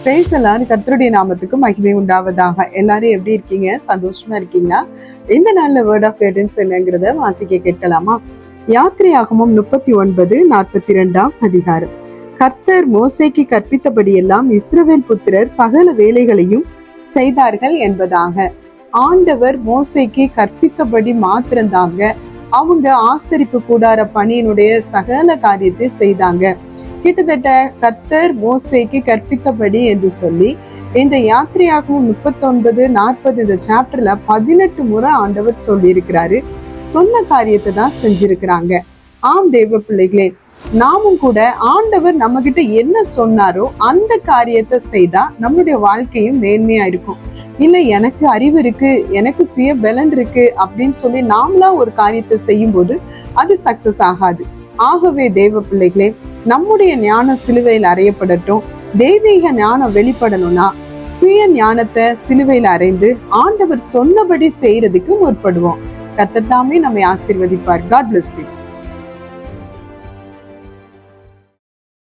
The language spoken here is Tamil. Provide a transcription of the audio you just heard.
பிரைஸ் எல்லாம் கர்த்தருடைய நாமத்துக்கு மகிமை உண்டாவதாக. எல்லாரும் எப்படி இருக்கீங்க? சந்தோஷமா இருக்கீங்களா? இந்த நாள்ல வேர்ட் ஆஃப் கைடன்ஸ் என்னங்கிறத வாசிக்க கேட்கலாமா? யாத்திரையாகமம் 39:42 அதிகாரம். கர்த்தர் மோசேக்கு கற்பித்தபடியெல்லாம் இஸ்ரவேல் புத்திரர் சகல வேலைகளையும் செய்தார்கள் என்பதாக. ஆண்டவர் மோசேக்கு கற்பித்தபடி மாத்திரந்தாங்க அவங்க ஆசரிப்பு கூடார பணியினுடைய சகல காரியத்தை செய்தாங்க. கிட்டத்தட்ட கர்த்தர் மோசேக்கு கற்பித்தபடி என்று சொல்லி இந்த யாத்திரையாகவும் 39-40 இந்த சாப்டர்ல 18 முறை ஆண்டவர் சொல்லி இருக்கிறாரு. சொன்ன காரியத்தை தான் செஞ்சிருக்கிறாங்க. ஆம் தேவ பிள்ளைகளே, நாமும் கூட ஆண்டவர் நம்ம கிட்ட என்ன சொன்னாரோ அந்த காரியத்தை செய்தா நம்மளுடைய வாழ்க்கையும் மேன்மையா இருக்கும். இல்ல எனக்கு அறிவு இருக்கு, எனக்கு சுய பலன் இருக்கு அப்படின்னு சொல்லி நாமளா ஒரு காரியத்தை செய்யும் போது அது சக்சஸ் ஆகாது. ஆகவே தேவ பிள்ளைகளே, நம்முடைய ஞானம் சிலுவையில் அறையப்படட்டும். தெய்வீக ஞானம் வெளிப்படணும்னா சுய ஞானத்தை சிலுவையில் அறைந்து ஆண்டவர் சொன்னபடி செய்யறதுக்கு முற்படுவோம். கர்த்தர் தாமே நம்மை ஆசீர்வதிப்பார். God bless you.